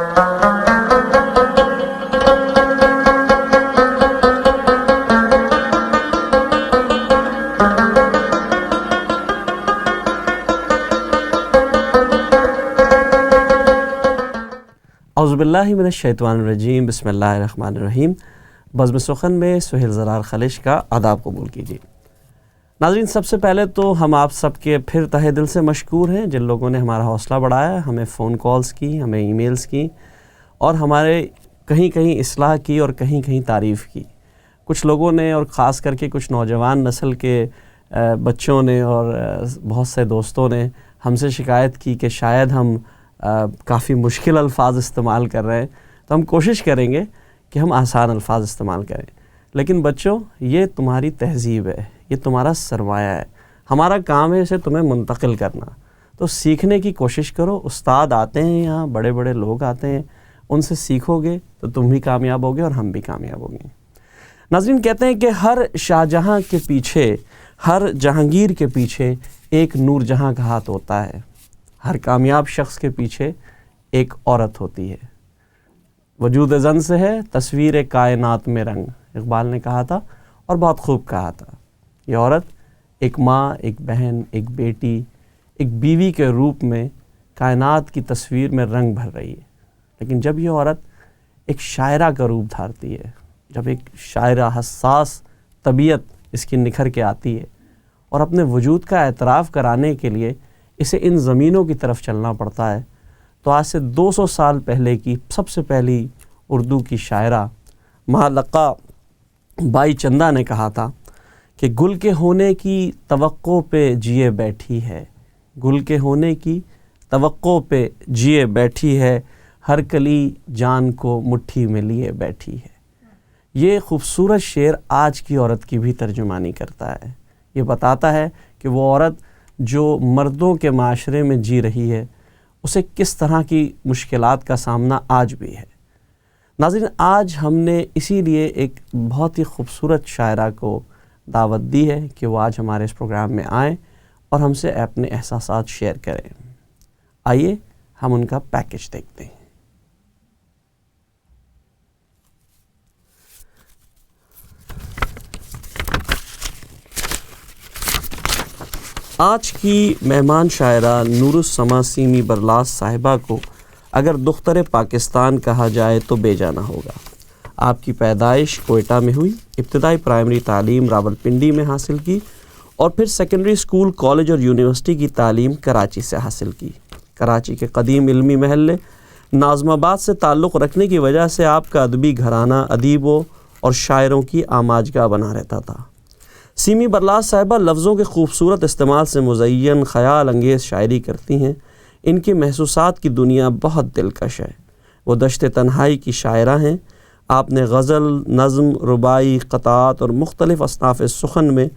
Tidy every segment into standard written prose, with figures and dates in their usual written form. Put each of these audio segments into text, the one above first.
اعوذ باللہ من الشیطان الرجیم، بسم اللہ الرحمن الرحیم۔ بزم سخن میں سہیل زرار خلش کا آداب قبول کیجیے۔ ناظرین، سب سے پہلے تو ہم آپ سب کے پھر تہہ دل سے مشکور ہیں جن لوگوں نے ہمارا حوصلہ بڑھایا، ہمیں فون کالز کی، ہمیں ای میلز کی اور ہمارے کہیں کہیں اصلاح کی اور کہیں کہیں تعریف کی۔ کچھ لوگوں نے اور خاص کر کے کچھ نوجوان نسل کے بچوں نے اور بہت سے دوستوں نے ہم سے شکایت کی کہ شاید ہم کافی مشکل الفاظ استعمال کر رہے ہیں، تو ہم کوشش کریں گے کہ ہم آسان الفاظ استعمال کریں۔ لیکن بچوں، یہ تمہاری تہذیب ہے، یہ تمہارا سرمایہ ہے، ہمارا کام ہے اسے تمہیں منتقل کرنا۔ تو سیکھنے کی کوشش کرو، استاد آتے ہیں یہاں، بڑے بڑے لوگ آتے ہیں، ان سے سیکھو گے تو تم بھی کامیاب ہوگے اور ہم بھی کامیاب ہوں گے۔ ناظرین، کہتے ہیں کہ ہر شاہجہاں کے پیچھے، ہر جہانگیر کے پیچھے ایک نور جہاں کا ہاتھ ہوتا ہے۔ ہر کامیاب شخص کے پیچھے ایک عورت ہوتی ہے۔ وجود زن سے ہے تصویر کائنات میں رنگ، اقبال نے کہا تھا اور بہت خوب کہا تھا۔ یہ عورت ایک ماں، ایک بہن، ایک بیٹی، ایک بیوی کے روپ میں کائنات کی تصویر میں رنگ بھر رہی ہے۔ لیکن جب یہ عورت ایک شاعرہ کا روپ دھارتی ہے، جب ایک شاعرہ حساس طبیعت اس کی نکھر کے آتی ہے اور اپنے وجود کا اعتراف کرانے کے لیے اسے ان زمینوں کی طرف چلنا پڑتا ہے، تو آج سے 200 سال پہلے کی سب سے پہلی اردو کی شاعرہ معلقہ بائی چندہ نے کہا تھا کہ گل کے ہونے کی توقع پہ جیے بیٹھی ہے، گل کے ہونے کی توقع پہ جیے بیٹھی ہے، ہر کلی جان کو مٹھی میں لیے بیٹھی ہے۔ یہ خوبصورت شعر آج کی عورت کی بھی ترجمانی کرتا ہے۔ یہ بتاتا ہے کہ وہ عورت جو مردوں کے معاشرے میں جی رہی ہے، اسے کس طرح کی مشکلات کا سامنا آج بھی ہے۔ ناظرین، آج ہم نے اسی لیے ایک بہت ہی خوبصورت شاعرہ کو دعوت دی ہے کہ وہ آج ہمارے اس پروگرام میں آئیں اور ہم سے اپنے احساسات شیئر کریں۔ آئیے ہم ان کا پیکج دیکھتے ہیں۔ آج کی مہمان شاعرہ نور السما سیمی برلاس صاحبہ کو اگر دختر پاکستان کہا جائے تو بے جانا ہوگا۔ آپ کی پیدائش کوئٹہ میں ہوئی، ابتدائی پرائمری تعلیم راولپنڈی میں حاصل کی اور پھر سیکنڈری اسکول، کالج اور یونیورسٹی کی تعلیم کراچی سے حاصل کی۔ کراچی کے قدیم علمی محلے ناظم آباد سے تعلق رکھنے کی وجہ سے آپ کا ادبی گھرانہ ادیبوں اور شاعروں کی آماجگاہ بنا رہتا تھا۔ سیمی برلاس صاحبہ لفظوں کے خوبصورت استعمال سے مزین خیال انگیز شاعری کرتی ہیں۔ ان کی محسوسات کی دنیا بہت دلکش ہے۔ وہ دشت تنہائی کی شاعرہ ہیں۔ آپ نے غزل، نظم، رباعی، قطعات اور مختلف اصناف سخن میں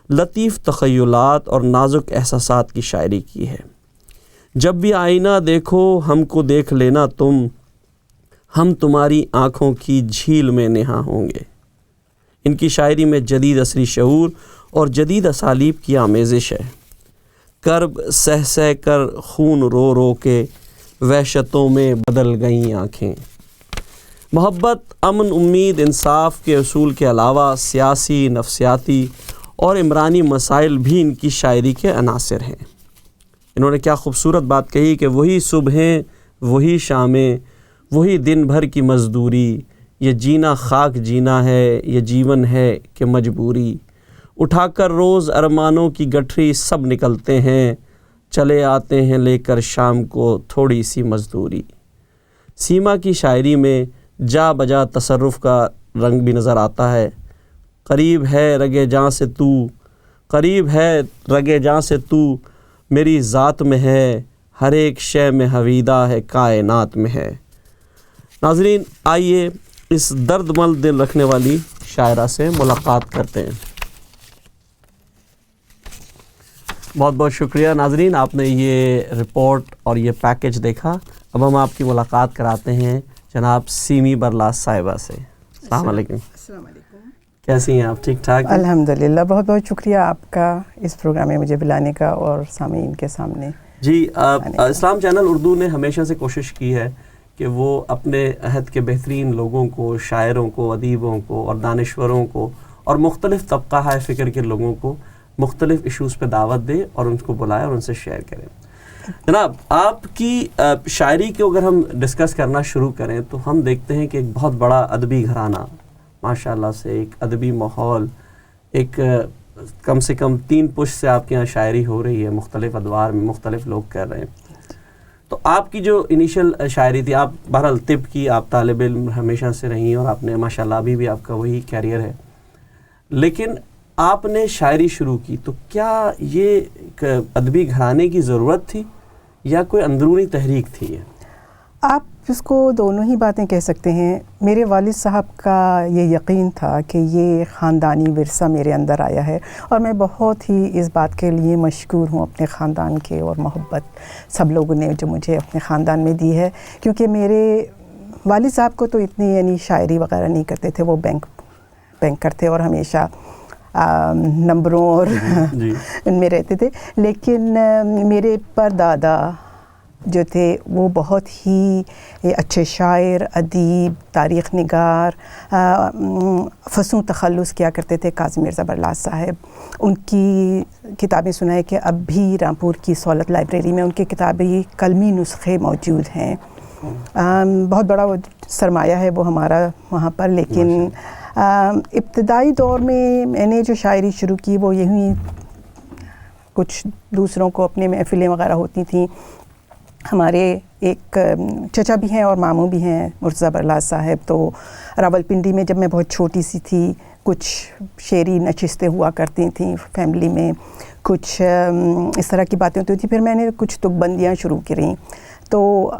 لطیف تخیلات اور نازک احساسات کی شاعری کی ہے۔ جب بھی آئینہ دیکھو ہم کو دیکھ لینا تم، ہم تمہاری آنکھوں کی جھیل میں نہاں ہوں گے۔ ان کی شاعری میں جدید عصری شعور اور جدید اسالیب کی آمیزش ہے۔ کرب سہ سہ کر خون رو رو کے وحشتوں میں بدل گئیں آنکھیں۔ محبت، امن، امید، انصاف کے اصول کے علاوہ سیاسی، نفسیاتی اور عمرانی مسائل بھی ان کی شاعری کے عناصر ہیں۔ انہوں نے کیا خوبصورت بات کہی کہ وہی صبحیں، وہی شامیں، وہی دن بھر کی مزدوری، یہ جینا خاک جینا ہے، یہ جیون ہے کہ مجبوری، اٹھا کر روز ارمانوں کی گٹھری سب نکلتے ہیں، چلے آتے ہیں لے کر شام کو تھوڑی سی مزدوری۔ سیما کی شاعری میں جا بجا تصرف کا رنگ بھی نظر آتا ہے۔ قریب ہے رگے جاں سے تو، قریب ہے رگے جاں سے تو، میری ذات میں ہے، ہر ایک شے میں حویدہ ہے، کائنات میں ہے۔ ناظرین، آئیے اس درد مند دل رکھنے والی شاعرہ سے ملاقات کرتے ہیں۔ بہت بہت شکریہ ناظرین، آپ نے یہ رپورٹ اور یہ پیکج دیکھا۔ اب ہم آپ کی ملاقات کراتے ہیں جناب سیمی برلاس صاحبہ سے۔ السلام علیکم۔ السلام علیکم، کیسی ہیں آپ؟ ٹھیک ٹھاک؟ الحمدللہ، بہت بہت شکریہ آپ کا اس پروگرام میں مجھے بلانے کا اور سامعین کے سامنے۔ جی، اسلام چینل اردو نے ہمیشہ سے کوشش کی ہے کہ وہ اپنے عہد کے بہترین لوگوں کو، شاعروں کو، ادیبوں کو اور دانشوروں کو اور مختلف طبقہ فکر کے لوگوں کو مختلف ایشوز پہ دعوت دے اور ان کو بلائے اور ان سے شیئر کریں. جناب، آپ کی شاعری کو اگر ہم ڈسکس کرنا شروع کریں تو ہم دیکھتے ہیں کہ ایک بہت بڑا ادبی گھرانہ ماشاء اللہ سے، ایک ادبی ماحول، ایک کم سے کم 3 پشت سے آپ کے یہاں شاعری ہو رہی ہے، مختلف ادوار میں مختلف لوگ کر رہے ہیں. تو آپ کی جو انیشل شاعری تھی، آپ بہرحال طب کی آپ طالب علم ہمیشہ سے رہی اور آپ نے ماشاء اللہ ابھی بھی آپ کا وہی کیریئر ہے، لیکن آپ نے شاعری شروع کی تو کیا یہ ایک ادبی گھرانے کی ضرورت تھی یا کوئی اندرونی تحریک تھی؟ آپ اس کو دونوں ہی باتیں کہہ سکتے ہیں. میرے والد صاحب کا یہ یقین تھا کہ یہ خاندانی ورثہ میرے اندر آیا ہے، اور میں بہت ہی اس بات کے لیے مشکور ہوں اپنے خاندان کے، اور محبت سب لوگوں نے جو مجھے اپنے خاندان میں دی ہے. کیونکہ میرے والد صاحب کو تو اتنی یعنی شاعری وغیرہ نہیں کرتے تھے، وہ بینکر تھے اور ہمیشہ نمبروں اور ان میں رہتے تھے. لیکن میرے پردادا جو تھے وہ بہت ہی اچھے شاعر، ادیب، تاریخ نگار، فصوں تخلص کیا کرتے تھے. کاظم مرزا برلاس صاحب، ان کی کتابیں سنا ہے کہ اب بھی رامپور کی سہولت لائبریری میں ان کے کتابی قلمی نسخے موجود ہیں. بہت بڑا وہ سرمایہ ہے وہ ہمارا وہاں پر. لیکن ابتدائی دور میں نے جو شاعری شروع کی وہ یہی کچھ دوسروں کو اپنے محفلیں وغیرہ ہوتی تھیں. ہمارے ایک چچا بھی ہیں اور ماموں بھی ہیں مرتضیٰ برلاس صاحب، تو راولپنڈی میں جب میں بہت چھوٹی سی تھی کچھ شعری نشستیں ہوا کرتی تھیں فیملی میں، کچھ اس طرح کی باتیں ہوتی تھیں. پھر میں نے کچھ تک بندیاں شروع کریں. تو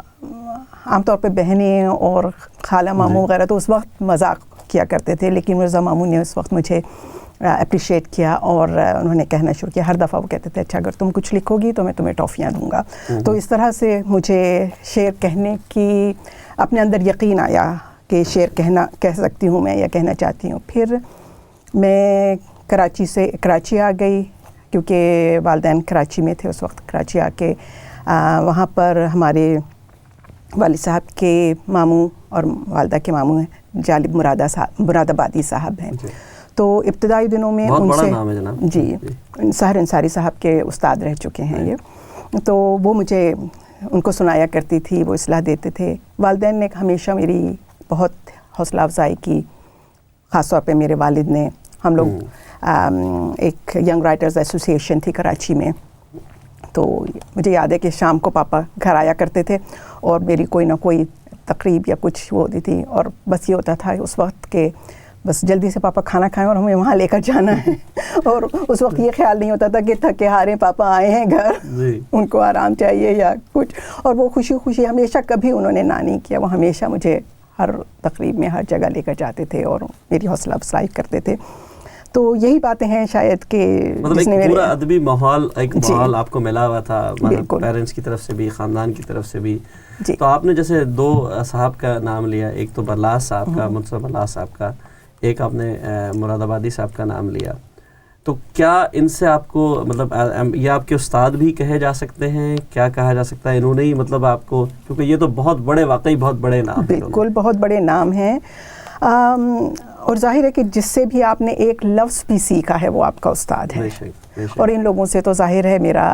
عام طور پہ بہنیں اور خالہ ماموں وغیرہ تو اس وقت مذاق کیا کرتے تھے، لیکن مرزا ماموں نے اس وقت مجھے اپریشیٹ کیا اور انہوں نے کہنا شروع کیا. ہر دفعہ وہ کہتے تھے اچھا اگر تم کچھ لکھو گی تو میں تمہیں ٹافیاں دوں گا. تو اس طرح سے مجھے شعر کہنے کی اپنے اندر یقین آیا کہ شعر کہہ سکتی ہوں میں یا کہنا چاہتی ہوں. پھر میں کراچی آ گئی کیونکہ والدین کراچی میں تھے اس وقت. کراچی آ کے وہاں پر ہمارے والد صاحب کے ماموں اور والدہ کے ماموں ہیں جالب مراد آبادی صاحب ہیں. تو ابتدائی دنوں میں ان سے جی سحر انصاری صاحب کے استاد رہ چکے ہیں یہ. تو وہ مجھے ان کو سنایا کرتی تھی، وہ اصلاح دیتے تھے. والدین نے ہمیشہ میری بہت حوصلہ افزائی کی، خاص طور پہ میرے والد نے. ہم لوگ ایک ینگ رائٹرز ایسوسیشن تھی کراچی میں، تو مجھے یاد ہے کہ شام کو پاپا گھر آیا کرتے تھے اور میری کوئی نہ کوئی تقریب یا کچھ وہ ہوتی تھی، اور بس یہ ہوتا تھا اس وقت کہ بس جلدی سے پاپا کھانا کھائیں اور ہمیں وہاں لے کر جانا ہے. اور اس وقت یہ خیال نہیں ہوتا تھا کہ تھکے ہارے پاپا آئے ہیں گھر، ان کو آرام چاہیے یا کچھ. اور وہ خوشی خوشی ہمیشہ کبھی انہوں نے نہ نہیں کیا، وہ ہمیشہ مجھے ہر تقریب میں ہر جگہ لے کر جاتے تھے اور میری حوصلہ افزائی کرتے تھے. تو یہی باتیں ہیں شاید کہ مطلب ایک پورا ادبی ماحول آپ کو ملا ہوا تھا، پیرنٹس کی طرف سے بھی خاندان کی طرف سے بھی. تو آپ نے جیسے 2 صاحب کا نام لیا، ایک تو برلاس صاحب کا، مرتضیٰ برلاس صاحب کا، ایک آپ نے مراد آبادی صاحب کا نام لیا. تو کیا ان سے آپ کو مطلب یہ آپ کے استاد بھی کہے جا سکتے ہیں؟ کیا کہا جا سکتا ہے انہوں نے ہی مطلب آپ کو، کیونکہ یہ تو بہت بڑے، واقعی بہت بڑے نام ہیں. بالکل بہت بڑے نام ہیں. اور ظاہر ہے کہ جس سے بھی آپ نے ایک لفظ بھی سیکھا ہے وہ آپ کا استاد ہے. اور ان لوگوں سے تو ظاہر ہے میرا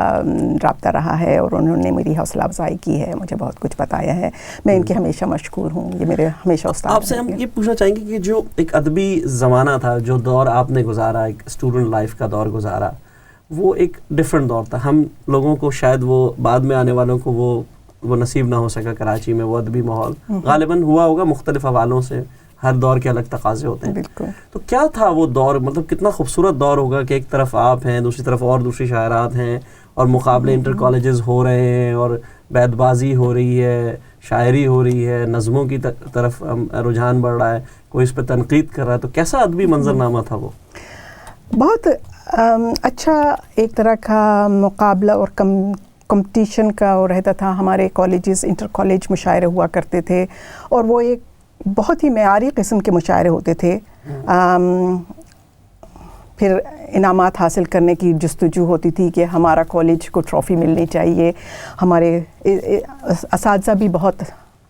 رابطہ رہا ہے اور انہوں نے میری حوصلہ افزائی کی ہے، مجھے بہت کچھ بتایا ہے. میں ان کے ہمیشہ مشکور ہوں، یہ میرے ہمیشہ استاد. آپ سے ہم یہ پوچھنا چاہیں گے کہ جو ایک ادبی زمانہ تھا، جو دور آپ نے گزارا، ایک اسٹوڈنٹ لائف کا دور گزارا، وہ ایک ڈفرینٹ دور تھا. ہم لوگوں کو شاید وہ بعد میں آنے والوں کو وہ نصیب نہ ہو سکا کراچی میں وہ ادبی ماحول. غالباً ہوا ہوگا مختلف حوالوں سے، ہر دور کے الگ تقاضے ہوتے ہیں. بالکل. تو کیا تھا وہ دور؟ مطلب کتنا خوبصورت دور ہوگا کہ ایک طرف آپ ہیں، دوسری طرف اور دوسری شاعرات ہیں، اور مقابلے انٹر کالجز ہو رہے ہیں، اور بیت بازی ہو رہی ہے، شاعری ہو رہی ہے، نظموں کی طرف رجحان بڑھ رہا ہے، کوئی اس پہ تنقید کر رہا ہے. تو کیسا ادبی منظرنامہ تھا وہ؟ بہت اچھا ایک طرح کا مقابلہ اور کمپٹیشن کا رہتا تھا. ہمارے کالجز انٹر کالج مشاعرے ہوا کرتے تھے، اور وہ ایک بہت ہی معیاری قسم کے مشاعرے ہوتے تھے. پھر انعامات حاصل کرنے کی جستجو ہوتی تھی کہ ہمارا کالج کو ٹرافی ملنی چاہیے. ہمارے اساتذہ بھی بہت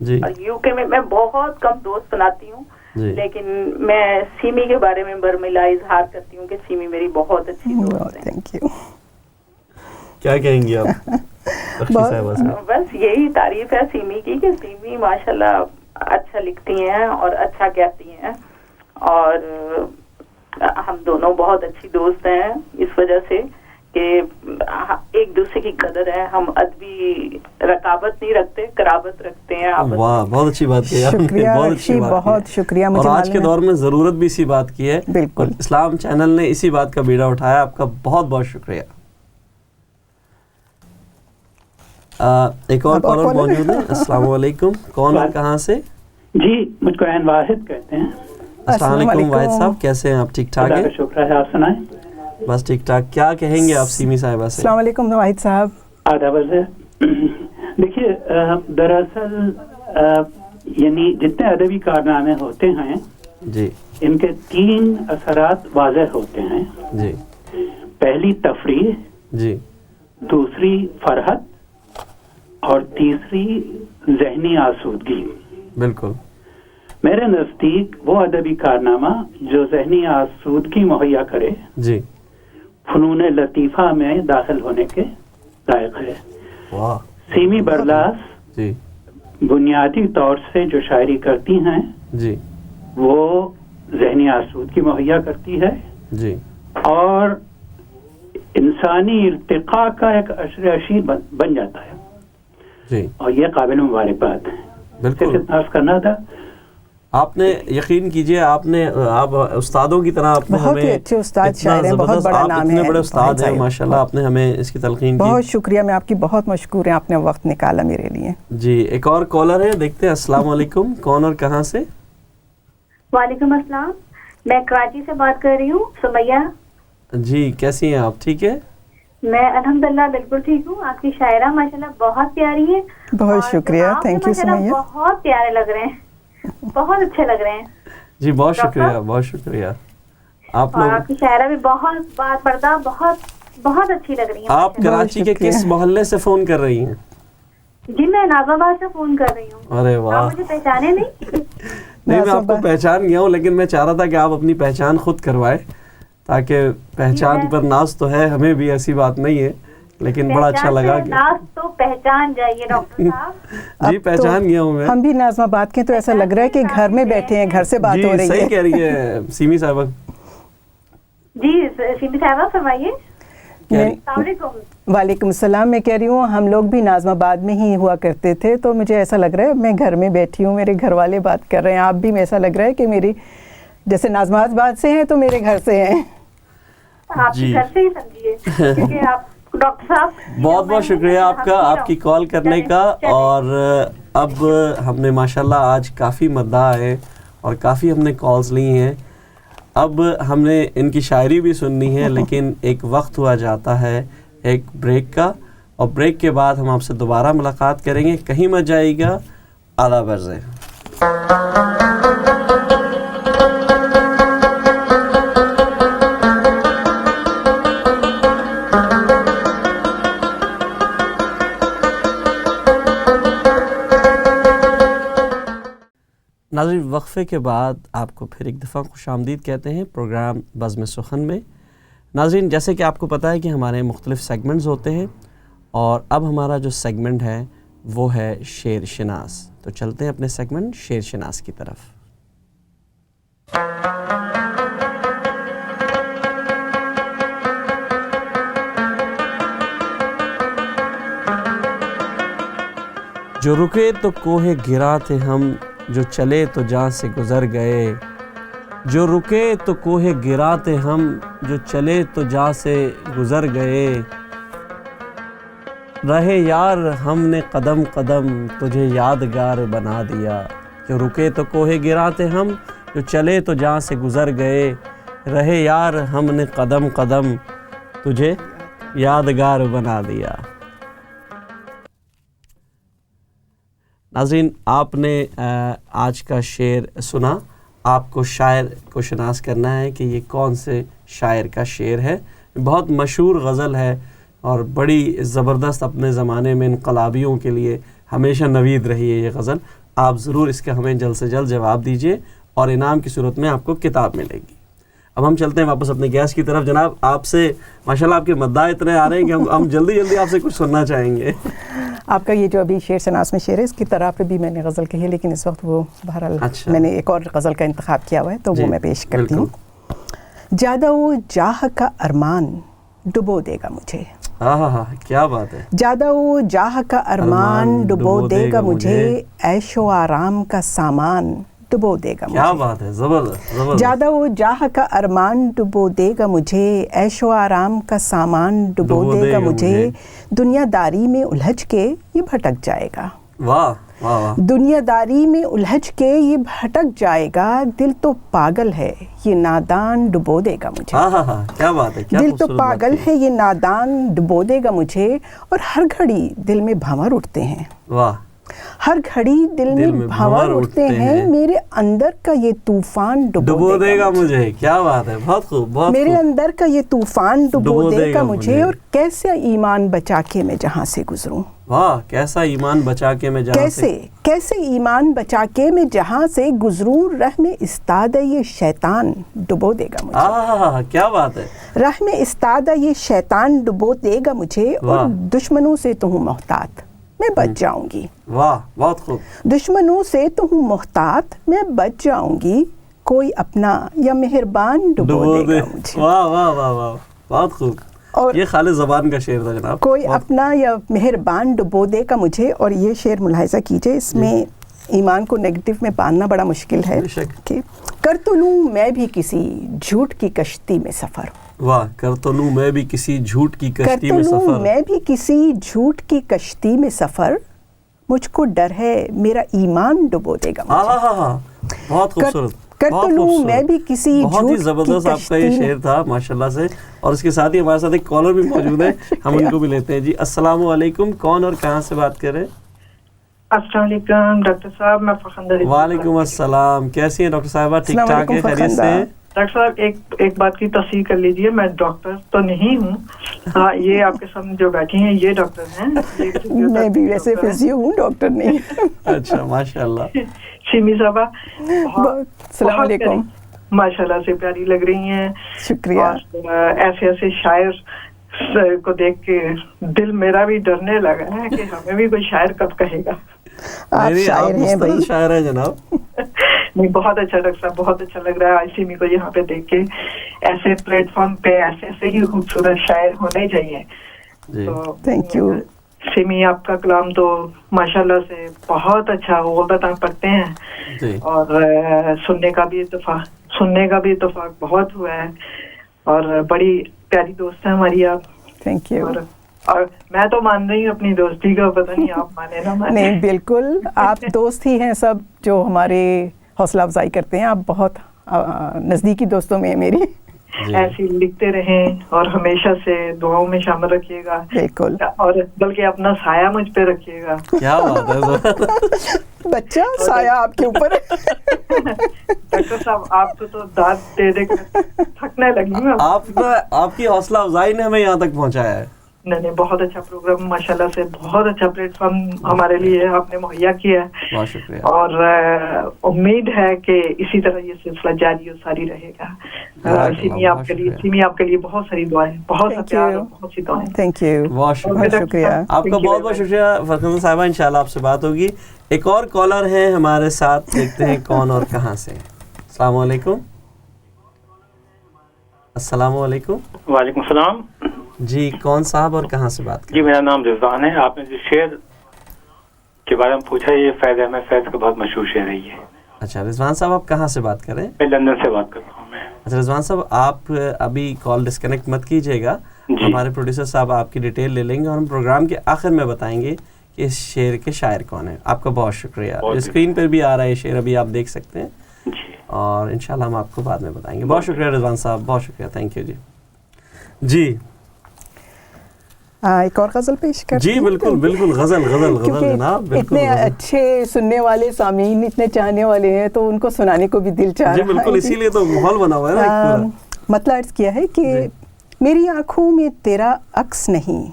جی اور UK میں میں بہت کم دوست بناتی ہوں، لیکن میں سیمی کے بارے میں برملا اظہار کرتی ہوں کہ سیمی میری بہت اچھی دوست ہے. Thank you. کیا کہیں گی آپ؟ بس یہی تعریف ہے سیمی کی کہ سیمی ماشاءاللہ اچھا لکھتی ہیں اور اچھا کہتی ہیں، اور ہم دونوں بہت اچھی دوست ہیں اس وجہ سے کہ ایک دوسرے کی قدر ہے. ہم ادبی رقابت نہیں رکھتے، قرابت رکھتے ہیں. واہ، بہت اچھی بات کی آپ نے، بہت اچھی بات، بہت شکریہ. اور آج کے دور میں ضرورت بھی اسی بات کی ہے. بالکل، اسلام چینل نے اسی بات کا بیڑا اٹھایا. آپ کا بہت بہت شکریہ. ایک اور کالر موجود ہے. السلام علیکم، کون اور کہاں سے؟ جی مجھ کو عین واحد کہتے ہیں. السلام علیکم واحد صاحب، کیسے ہیں آپ؟ ٹھیک ٹھاک ہیں؟ شکر ہے، آپ سنائیں. بس ٹھیک ٹھاک. کیا کہیں گے آپ سیمی صاحبہ سے؟ السلام علیکم واحد صاحب. آداب عرض ہے. دیکھیے دراصل یعنی جتنے ادبی کارنامے ہوتے ہیں جی، ان کے 3 اثرات واضح ہوتے ہیں. جی، پہلی تفریح، جی، دوسری فرحت، اور تیسری ذہنی آسودگی. بالکل. میرے نزدیک وہ ادبی کارنامہ جو ذہنی آسودگی مہیا کرے جی فنون لطیفہ میں داخل ہونے کے لائق ہے. واہ. سیمی برلاس جی بنیادی طور سے جو شاعری کرتی ہیں جی وہ ذہنی آسودگی مہیا کرتی ہے جی، اور انسانی ارتقاء کا ایک عشر اشیر بن جاتا ہے جی، اور یہ قابل مبارکباد ہے. بالکل. اتنا عرض کرنا تھا. آپ نے یقین کیجئے، آپ استادوں کی طرح آپ نے بہت ہی اچھے استاد شاعر ہیں، بہت بڑا نام ہے، اتنے بڑے استاد ہیں ماشاءاللہ. آپ نے ہمیں اس کی تلقین کی، بہت شکریہ. میں آپ کی بہت مشکور ہیں، آپ نے وقت نکالا میرے لیے. جی. ایک اور کالر ہے، دیکھتے ہیں. السلام علیکم، کون اور کہاں سے؟ وعلیکم السلام، میں کراچی سے بات کر رہی ہوں، سمیہ. جی، کیسی ہیں آپ؟ ٹھیک ہے. میں الحمدللہ بالکل ٹھیک ہوں. آپ کی شاعرہ ماشاءاللہ بہت پیاری ہے. بہت شکریہ، تھینک یو سمیہ. بہت پیارے لگ رہے ہیں، بہت اچھے لگ رہے ہیں. جی بہت شکریہ، بہت شکریہ. آپ اور آپ کی شاعرہ بھی بہت بات پردہ، بہت بہت اچھی لگ رہی ہیں. آپ کراچی کے کس محلے سے فون کر رہی ہیں؟ جی میں نازم آباد سے فون کر رہی ہوں. ارے واہ. آپ مجھے پہچانے نہیں؟ نہیں، میں آپ کو پہچان گیا ہوں، لیکن میں چاہ رہا تھا کہ آپ اپنی پہچان خود کروائے، تاکہ پہچان پر ناز تو ہے، ہمیں بھی ایسی بات نہیں ہے، لیکن بڑا اچھا لگا کہ ناز تو پہچان جائیے ڈاکٹر صاحب. جی پہچان گیا ہوں میں. ہم بھی نازم آباد کے، تو ایسا لگ رہا ہے کہ گھر میں بیٹھے ہیں، گھر سے بات ہو رہی ہے. صحیح کہہ رہی ہے سیمی صاحبہ. جی سیمی صاحبہ فرمائیے. السلام علیکم. وعلیکم السلام. میں کہہ رہی ہوں ہم لوگ بھی نازم آباد میں ہی ہوا کرتے تھے، تو مجھے ایسا لگ رہا ہے میں گھر میں بیٹھی ہوں، میرے گھر والے بات کر رہے ہیں. آپ بھی ایسا لگ رہا ہے کہ میری جیسے نازم آباد سے ہیں تو میرے گھر سے ہیں. آپ کے گھر سے ہی سمجھیے، کیونکہ آپ ڈاکٹر صاحب بہت بہت شکریہ آپ کا، آپ کی کال کرنے کا. اور اب ہم نے ماشاءاللہ آج کافی مداح ہے اور کافی ہم نے کالز لی ہیں. اب ہم نے ان کی شاعری بھی سننی ہے، لیکن ایک وقت ہوا جاتا ہے ایک بریک کا، اور بریک کے بعد ہم آپ سے دوبارہ ملاقات کریں گے. کہیں مت جائیے گا. آداب عرض ہے. ناظرین، وقفے کے بعد آپ کو پھر ایک دفعہ خوش آمدید کہتے ہیں پروگرام بزم سخن میں. ناظرین، جیسے کہ آپ کو پتہ ہے کہ ہمارے مختلف سیگمنٹس ہوتے ہیں، اور اب ہمارا جو سیگمنٹ ہے وہ ہے شعر شناس. تو چلتے ہیں اپنے سیگمنٹ شعر شناس کی طرف. جو رکے تو کوہ گرا تھے ہم، جو چلے تو جاں سے گزر گئے. جو رکے تو کوہ گرا تھے ہم، جو چلے تو جاں سے گزر گئے. رہے یار ہم نے قدم قدم، تجھے یادگار بنا دیا. جو رکے تو کوہ گرا تھے ہم، جو چلے تو جاں سے گزر گئے. رہے یار ہم نے قدم قدم، تجھے یادگار بنا دیا. ناظرین، آپ نے آج کا شعر سنا. آپ کو شاعر کو شناس کرنا ہے کہ یہ کون سے شاعر کا شعر ہے. بہت مشہور غزل ہے اور بڑی زبردست، اپنے زمانے میں انقلابیوں کے لیے ہمیشہ نوید رہی ہے یہ غزل. آپ ضرور اس کا ہمیں جلد سے جلد جواب دیجیے اور انعام کی صورت میں آپ کو کتاب ملے گی. اب ہم چلتے ہیں واپس اپنے گیس کی طرف. جناب آپ سے ماشاءاللہ آپ کے مدعا اتنے آ رہے ہیں کہ ہم جلدی جلدی آپ سے کچھ سننا چاہیں گے. آپ کا یہ جو ابھی شعر سناس میں شعر ہے اس کی طرح پہ بھی میں نے غزل کہی ہے، لیکن اس وقت وہ بہرحال میں نے ایک اور غزل کا انتخاب کیا ہوا ہے تو وہ میں پیش کرتی ہوں. جادہ و جاہ کا ارمان ڈبو دے گا مجھے. کیا بات ہے. جادہ و جاہ کا ارمان ڈبو دے گا مجھے، عیش و آرام کا سامان ڈبو دے گا مجھے. کیا بات ہے، زبردست. جادہ و جاہ کا ارمان ڈبو دے گا مجھے، عیش و آرام کا سامان ڈبو دے گا مجھے. دنیا داری میں الجھ کے یہ بھٹک جائے گا. واہ واہ واہ. دنیا داری میں الجھ کے یہ بھٹک جائے گا، دل تو پاگل ہے یہ نادان ڈبو دے گا مجھے. کیا بات ہے. دل تو پاگل ہے یہ نادان ڈبو دے گا مجھے، اور ہر گھڑی دل میں بھنور اٹھتے ہیں. واہ. ہر گھڑی دل میں بھنور اٹھتے ہیں، میرے اندر کا یہ طوفان ڈبو دے گا مجھے. کیا بات ہے، بہت خوب بہت. میرے اندر کا یہ طوفان ڈبو دے گا مجھے، اور کیسا ایمان بچا کے میں جہاں سے گزروں. واہ. کیسا ایمان بچا کے میں جہاں سے، کیسے ایمان بچا کے میں جہاں سے گزروں، رہ میں استاد یہ شیطان ڈبو دے گا مجھے. کیا بات ہے. راہ میں استاد یہ شیطان ڈبو دے گا مجھے، اور دشمنوں سے تو ہوں محتاط میں بچ جاؤں گی. واہ بہت خوب. دشمنوں سے تو ہوں محتاط میں بچ جاؤں گی، کوئی اپنا یا مہربان ڈبو دے گا مجھے. واہ واہ واہ واہ بہت خوب. اور یہ خالص زبان کا شعر تھا جناب. کوئی اپنا یا مہربان ڈبو دے گا مجھے. اور یہ شعر ملاحظہ کیجئے، اس میں ایمان کو نیگیٹو میں باندھنا بڑا مشکل ہے کہ کر تو لوں میں بھی کسی جھوٹ کی کشتی میں سفر. واہ. کر تو لوں میں بھی کسی جھوٹ کی کشتی میں سفر. میں بھی کسی جھوٹ کی کشتی میں سفر، مجھ کو ڈر ہے میرا ایمان ڈبو دے گا مجھے. بہت خوبصورت. کر تو لوں میں بھی کسی بہت ہی زبردست آپ کا یہ شعر تھا ماشاءاللہ سے. اور اس کے ساتھ ہی ہمارے ساتھ ایک کالر بھی موجود ہے، ہم ان کو بھی لیتے ہیں. جی السلام علیکم، کون اور کہاں سے بات کر رہے ہیں؟ السلام علیکم ڈاکٹر صاحب، میں فرخندہ. وعلیکم السلام. کیسی ہیں ڈاکٹر صاحبہ؟ ٹھیک ٹھاک ہے، خیریت سے ہیں؟ ڈاکٹر صاحب ایک بات کی تصحیح کر لیجئے، میں ڈاکٹر تو نہیں ہوں. ہاں، یہ آپ کے سامنے جو بیٹھی ہیں یہ ڈاکٹر ہیں. میں بھی ویسے فزیو ہوں، ڈاکٹر نہیں. اچھا ماشاءاللہ. سیمی صاحبہ السلام علیکم. ماشاءاللہ سے پیاری لگ رہی ہیں. شکریہ. ایسے ایسے شاعر کو دیکھ کے دل میرا بھی ڈرنے لگا ہے کہ ہمیں بھی کوئی شاعر کب کہے گا. آپ شاعر ہیں بھائی. شاعر ہیں جناب. نہیں، بہت اچھا ڈاکٹر صاحب، بہت اچھا لگ رہا ہے آئی سی می کو یہاں پہ دیکھ کے. ایسے پلیٹ فارم پہ ایسے ہی خوبصورت شاعر ہونے چاہیے. Thank you. سیمی آپ کا کلام تو ماشاءاللہ سے بہت اچھا غربت آپ پڑھتے ہیں، اور سننے کا بھی اتفاق بہت ہوا ہے، اور بڑی پیاری دوست ہے ہماری آپ. Thank you. اور میں تو مان رہی ہوں اپنی دوستی کا، پتہ نہیں آپ مانے نہ مانے. نہیں بالکل، آپ دوست ہی ہیں سب جو ہمارے حوصلہ افزائی کرتے ہیں. آپ بہت نزدیکی دوستوں میں ہیں میری. ایسے لکھتے رہیں اور ہمیشہ سے دعاؤں میں شامل رکھیے گا. بالکل. اور بلکہ اپنا سایہ مجھ پہ رکھیے گا. کیا بات ہے. بچہ سایہ آپ کے اوپر. ڈاکٹر صاحب آپ کو تو داد دے کر تھکنے لگی. آپ کی حوصلہ افزائی نے ہمیں یہاں تک پہنچایا ہے. نہیں، بہت اچھا پروگرام ماشاءاللہ سے، بہت اچھا پلیٹ فارم ہمارے لیے آپ نے مہیا کیا ہے. بہت شکریہ. اور امید ہے کہ اسی طرح یہ سلسلہ جاری و ساری رہے گا. سیمی آپ کے لیے بہت ساری دعائیں، بہت سا پیار اور بہت سی دعائیں. Thank you. بہت شکریہ. آپ کا بہت بہت شکریہ فرخندہ صاحبہ. انشاءاللہ آپ سے بات ہوگی. ایک اور کالر ہیں ہمارے ساتھ، دیکھتے ہیں کون اور کہاں سے. السلام علیکم. السلام علیکم. وعلیکم السلام. جی کون صاحب اور کہاں سے بات کریں؟ جی میرا نام رضوان ہے. آپ نے جو شعر کے بارے میں پوچھا، یہ فیض احمد فیض کا بہت مشہور شعر ہے یہ. اچھا رضوان صاحب، آپ کہاں سے بات کریں؟ میں لندن سے بات کر رہا ہوں. اچھا رضوان صاحب، آپ ابھی کال ڈسکنیکٹ مت کیجیے گا. ہمارے پروڈیوسر صاحب آپ کی ڈیٹیل لے لیں گے اور ہم پروگرام کے آخر میں بتائیں گے کہ اس شعر کے شاعر کون ہیں. آپ کا بہت شکریہ. اسکرین پر بھی آ رہا ہے یہ شعر، ابھی آپ دیکھ سکتے ہیں. اور انشاءاللہ ہم آپ کو بعد میں بتائیں گے. بہت شکریہ رضوان صاحب، بہت شکریہ. Thank you. جی ایک اور غزل پیش کر. جی بالکل بالکل. غزل جناب. اتنے اچھے سننے والے سامعین، اتنے چاہنے والے ہیں تو ان کو سنانے کو بھی دل چاہ رہا ہے. بالکل، اسی لیے تو ماحول بنا ہوا ہے نا. مطلب عرض کیا ہے کہ میری آنکھوں میں تیرا عکس نہیں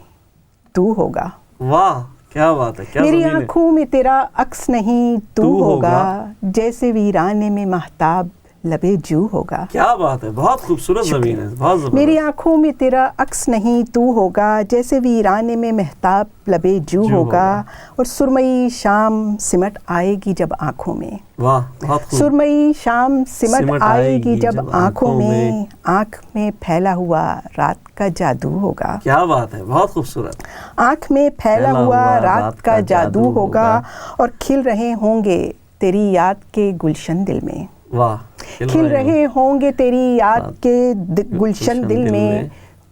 تو ہوگا. واہ کیا بات ہے. میری آنکھوں میں تیرا عکس نہیں تو ہوگا, جیسے ویرانے میں مہتاب لبے جو ہوگا. کیا بات ہے, بہت خوبصورت زمین ہے, بہت زبردست. میری آنکھوں میں تیرا عکس نہیں تو ہوگا, جیسے ویرانے میں مہتاب لبے جو ہوگا, اور سرمئی شام سمٹ آئے گی جب آنکھوں میں. واہ, بہت خوب. سرمئی شام سمٹ آئے گی جب آنکھوں میں, آنکھ میں پھیلا ہوا رات کا جادو ہوگا. کیا بات ہے, بہت خوبصورت. آنکھ میں پھیلا ہوا رات کا جادو ہوگا, اور کھل رہے ہوں گے تیری یاد کے گلشن دل میں. واہ, کھل رہے ہوں گے تیری یاد کے گلشن دل میں,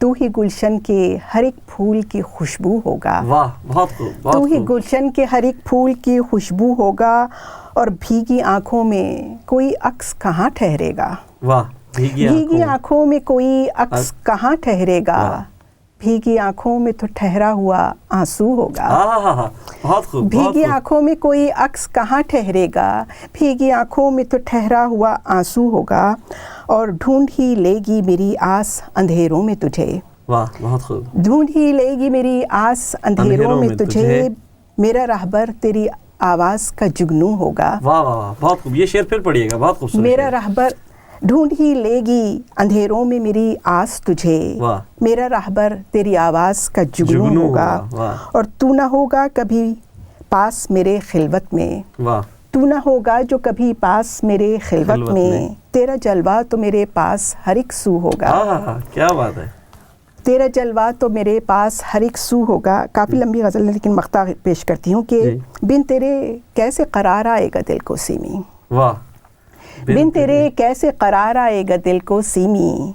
تو ہی گلشن کے ہر ایک پھول کی خوشبو ہوگا. واہ, بہت خوب. تو ہی گلشن کے ہر ایک پھول کی خوشبو ہوگا, اور بھیگی آنکھوں میں کوئی عکس کہاں ٹھہرے گا. واہ, بھیگی آنکھوں میں کوئی عکس کہاں ٹھہرے گا, بھیگی آنکھوں میں تو ٹھہرا ہوا آنسو ہوگا. بہت خوب. بھیگی آنکھوں میں کوئی عکس کہاں ٹھہرے گا, بھیگی آنکھوں میں تو ٹھہرا ہوا آنسو ہوگا, اور ڈھونڈ ہی لے گی میری آس اندھیروں میں تجھے. واہ, بہت خوب. ڈھونڈ ہی لے گی میری آس اندھیروں میں تجھے, میرا راہبر تیری آواز کا جگنو ہوگا. واہ واہ, بہت خوب. یہ شعر پھر پڑھیے گا, بہت خوبصورت. میرا راہبر ڈھونڈ ہی لے گی اندھیروں میں میری آس تجھے, میرا راہبر تیری آواز کا جگنو ہوگا, اور تو نہ ہوگا کبھی پاس میرے خلوت میں. تو نہ ہوگا جو کبھی پاس میرے خلوت میں, تیرا جلوہ تو میرے پاس ہر ایک سو ہوگا. کیا بات ہے. تیرا جلوہ تو میرے پاس ہر ایک سو ہوگا. کافی لمبی غزل ہے لیکن مقطع پیش کرتی ہوں کہ بن تیرے کیسے قرار آئے گا دل کو سیمی. واہ. بن تیرے کیسے قرار آئے گا دل کو سیمی,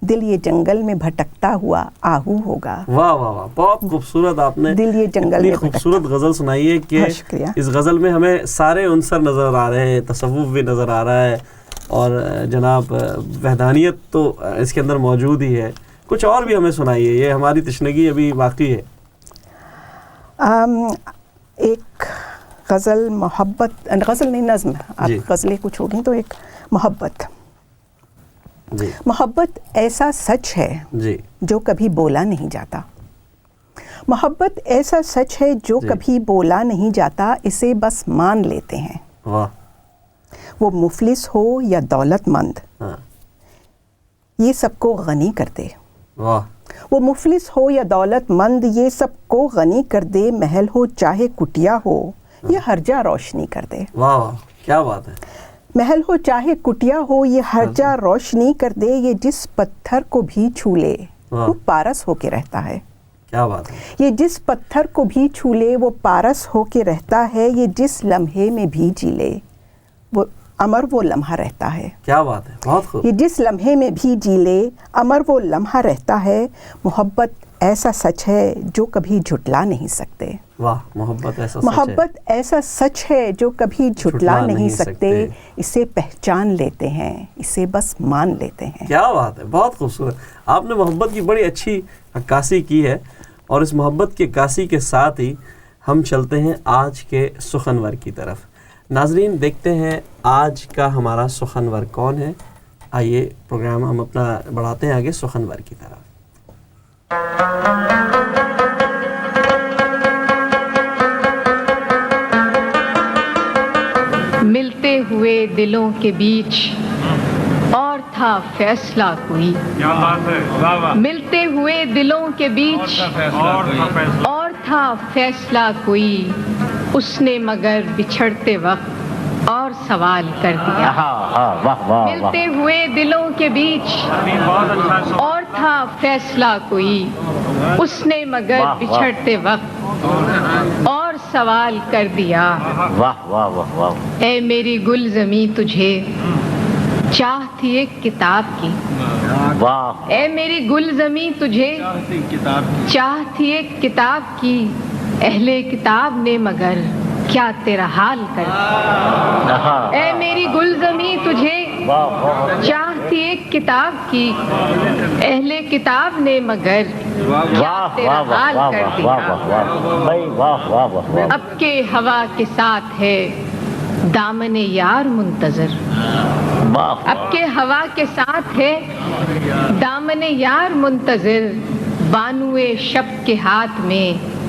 دل یہ جنگل میں بھٹکتا ہوا آہو ہوگا. واہ واہ واہ, بہت خوبصورت. آپ نے دل یہ جنگل میں خوبصورت غزل سنائی ہے کہ اس غزل میں ہمیں سارے عنصر نظر آ رہے ہیں, تصوف بھی نظر آ رہا ہے, اور جناب وحدانیت تو اس کے اندر موجود ہی ہے. کچھ اور بھی ہمیں سنائیے, یہ ہماری تشنگی ابھی باقی ہے. ایک غزل محبت, غزل نہیں نظم, آپ غزلیں کچھ ہوگی تو ایک محبت. محبت ایسا سچ ہے جو کبھی بولا نہیں جاتا. محبت ایسا سچ ہے جو کبھی بولا نہیں جاتا, اسے بس مان لیتے ہیں. وہ مفلس ہو یا دولت مند, یہ سب کو غنی کر دے. وہ مفلس ہو یا دولت مند, یہ سب کو غنی کر دے. محل ہو چاہے کٹیا ہو, یہ ہر جا روشنی کر دے. واہ, کیا بات ہے. محل ہو چاہے کٹیا ہو, یہ ہر جا روشنی کر دے. یہ جس پتھر کو بھی چھو لے وہ پارس ہو کے رہتا ہے. کیا بات ہے. یہ جس پتھر کو بھی چھو لے وہ پارس ہو کے رہتا ہے. یہ جس لمحے میں بھی جی لے وہ امر وہ لمحہ رہتا ہے. کیا بات ہے, بہت خوب. یہ جس لمحے میں بھی جی لے امر وہ لمحہ رہتا ہے. محبت ایسا سچ ہے جو کبھی جھٹلا نہیں سکتے. واہ, محبت ایسا سچ محبت ایسا سچ ہے جو کبھی جھٹلا نہیں سکتے. اسے پہچان لیتے ہیں, اسے بس مان لیتے ہیں. کیا بات ہے, بہت خوبصورت. آپ نے محبت کی بڑی اچھی عکاسی کی ہے, اور اس محبت کی عکاسی کے ساتھ ہی ہم چلتے ہیں آج کے سخنور کی طرف. ناظرین دیکھتے ہیں آج کا ہمارا سخنور کون ہے. آئیے پروگرام ہم اپنا بڑھاتے ہیں آگے سخنور کی طرف. ملتے ہوئے دلوں کے بیچ اور تھا فیصلہ کوئی. ملتے ہوئے دلوں کے بیچ اور تھا فیصلہ کوئی. اس نے مگر بچھڑتے وقت اور سوال کر دیا. ملتے ہوئے دلوں کے بیچ اور تھا فیصلہ کوئی. اس نے مگر بچھڑتے وقت اور سوال کر دیا. اے میری گل زمیں تجھے چاہ تھی ایک کتاب کی. اے میری گل زمیں تجھے چاہ تھی ایک کتاب کی. اہل کتاب نے مگر کیا تیرا حال کر دیا. اے میری گل زمیں تجھے چاہتی ایک کتاب کی. اہل کتاب نے مگر کیا تیرا حال کر دیا. اب کے ہوا کے ساتھ ہے دامن یار منتظر. اب کے ہوا کے ساتھ ہے دامن یار منتظر. بانوے شب کے ہاتھ میں